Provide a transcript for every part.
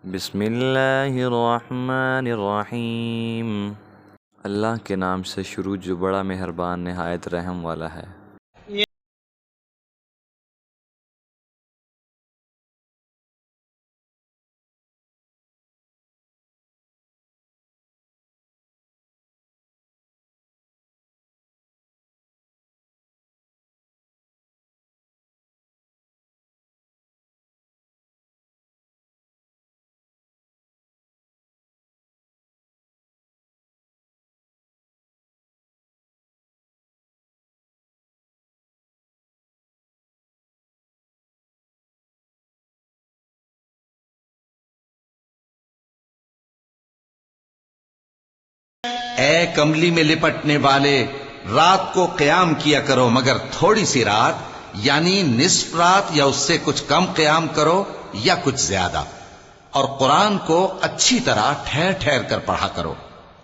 बिस्मिल्लाहिर्रहमानिर्रहीम। अल्लाह के नाम से शुरू जो बड़ा मेहरबान निहायत रहम वाला है। ए कमली में लिपटने वाले, रात को क़याम किया करो मगर थोड़ी सी रात, यानी निस्फ रात या उससे कुछ कम क़याम करो या कुछ ज्यादा। और कुरान को अच्छी तरह ठहर ठहर कर पढ़ा करो।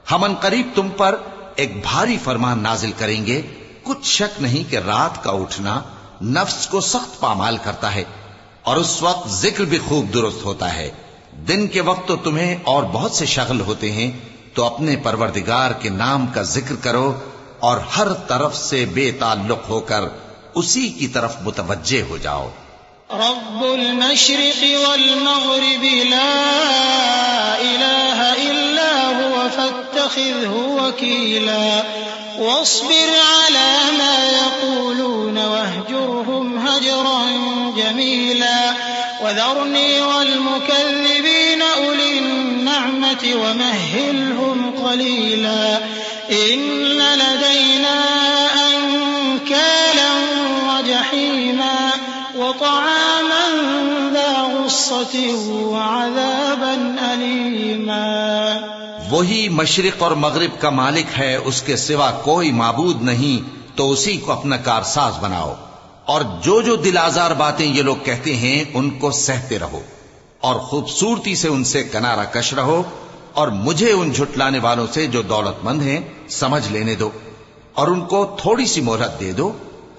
हम अनकरीब तुम पर एक भारी फरमान नाजिल करेंगे। कुछ शक नहीं कि रात का उठना नफ्स को सख्त पामाल करता है और उस वक्त जिक्र भी खूब दुरुस्त होता है। दिन के वक्त तो तुम्हें और बहुत से शगल होते हैं, तो अपने परवरदिगार के नाम का जिक्र करो और हर तरफ से बेताल्लुक होकर उसी की तरफ मुतवज्जे हो जाओ। रब्बुल मशरिक़ि वल मग़रिबि ला इलाहा इल्ला हुवा फत्तखिज़हु वकीला वस्बिर अला मा यक़ूलून वहजुरहुम हजरन जमीला वज़रनी वल मुकज़्ज़िबीन उलिन निअमति वमहहिलहुम क़लीला इन्न लदैना अंकालन वजहीमा वतआमन ज़ा गुस्सतिन वअज़ाबन अलीमा। वही मशरिक और मगरिब का मालिक है, उसके सिवा कोई माबूद नहीं, तो उसी को अपना कारसाज बनाओ। और जो जो दिल आजार बातें ये लोग कहते हैं उनको सहते रहो और खूबसूरती से उनसे किनारा कश रहो। और मुझे उन झुटलाने वालों से जो दौलतमंद हैं समझ लेने दो और उनको थोड़ी सी मोहलत दे दो।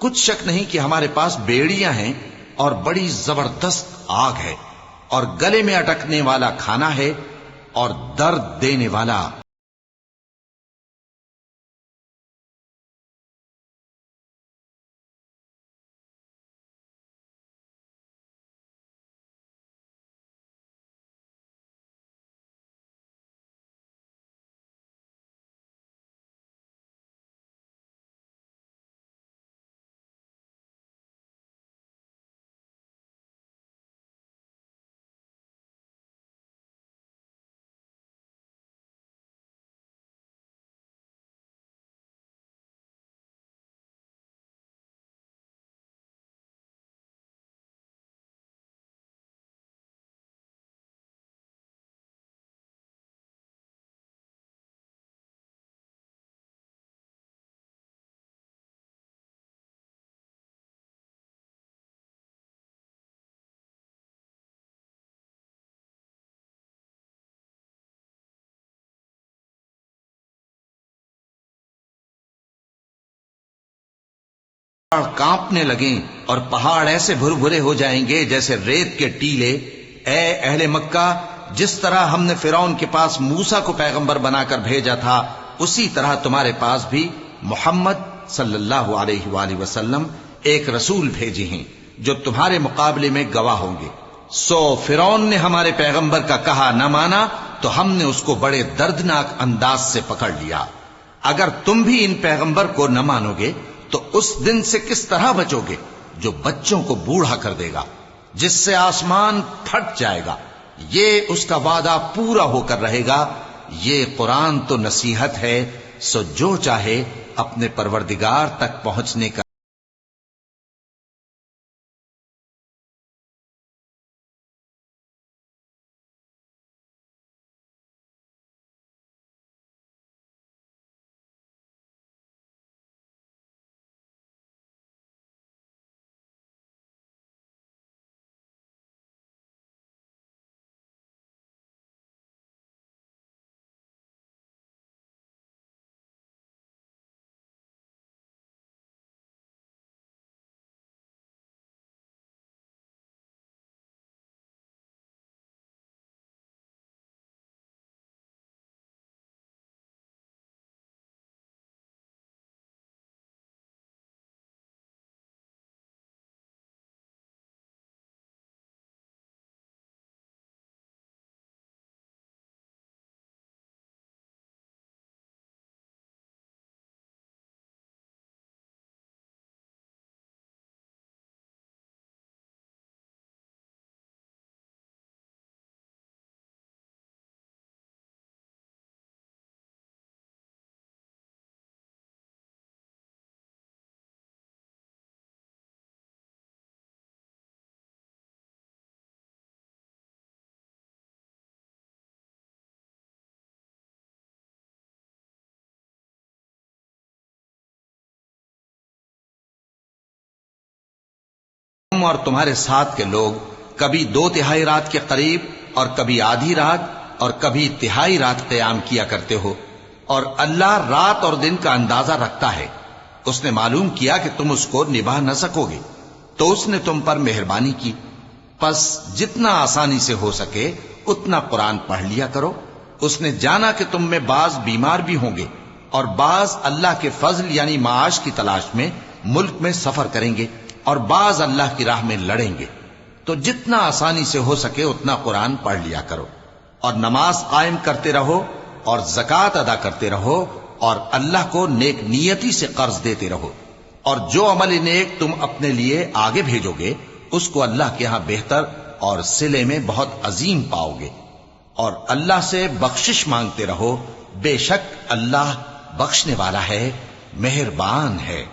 कुछ शक नहीं कि हमारे पास बेड़ियां हैं और बड़ी जबरदस्त आग है और गले में अटकने वाला खाना है और दर्द देने वाला। पहाड़ कांपने लगे और पहाड़ ऐसे भुरभुरे हो जाएंगे जैसे रेत के टीले। ए अहले मक्का, जिस तरह हमने फिरौन के पास मूसा को पैगंबर बनाकर भेजा था, उसी तरह तुम्हारे पास भी मोहम्मद सल्लल्लाहु अलैहि वसल्लम एक रसूल भेजे हैं जो तुम्हारे मुकाबले में गवाह होंगे। सो फिरौन ने हमारे पैगंबर का कहा न माना तो हमने उसको बड़े दर्दनाक अंदाज से पकड़ लिया। अगर तुम भी इन पैगंबर को न मानोगे तो उस दिन से किस तरह बचोगे जो बच्चों को बूढ़ा कर देगा, जिससे आसमान फट जाएगा। ये उसका वादा पूरा होकर रहेगा। ये कुरान तो नसीहत है, सो जो चाहे अपने परवरदिगार तक पहुंचने का तुम और तुम्हारे साथ के लोग कभी 2/3 रात के करीब और कभी आधी रात और कभी तिहाई रात क़याम किया करते हो, और अल्लाह रात और दिन का अंदाजा रखता है। उसने मालूम किया कि तुम उसको निभा न सकोगे, तो उसने तुम पर मेहरबानी की। बस जितना आसानी से हो सके उतना कुरान पढ़ लिया करो। उसने जाना कि तुम में बाज बीमार भी होंगे और बाज अल्लाह के फजल यानी माश की तलाश में मुल्क में सफर करेंगे और बाज अल्लाह की राह में लड़ेंगे। तो जितना आसानी से हो सके उतना कुरान पढ़ लिया करो और नमाज कायम करते रहो और ज़कात अदा करते रहो और अल्लाह को नेक नियति से कर्ज देते रहो, और जो अमल नेक तुम अपने लिए आगे भेजोगे उसको अल्लाह के यहां बेहतर और सिले में बहुत अजीम पाओगे। और अल्लाह से बख्शिश मांगते रहो, बेशक अल्लाह बख्शने वाला है, मेहरबान है।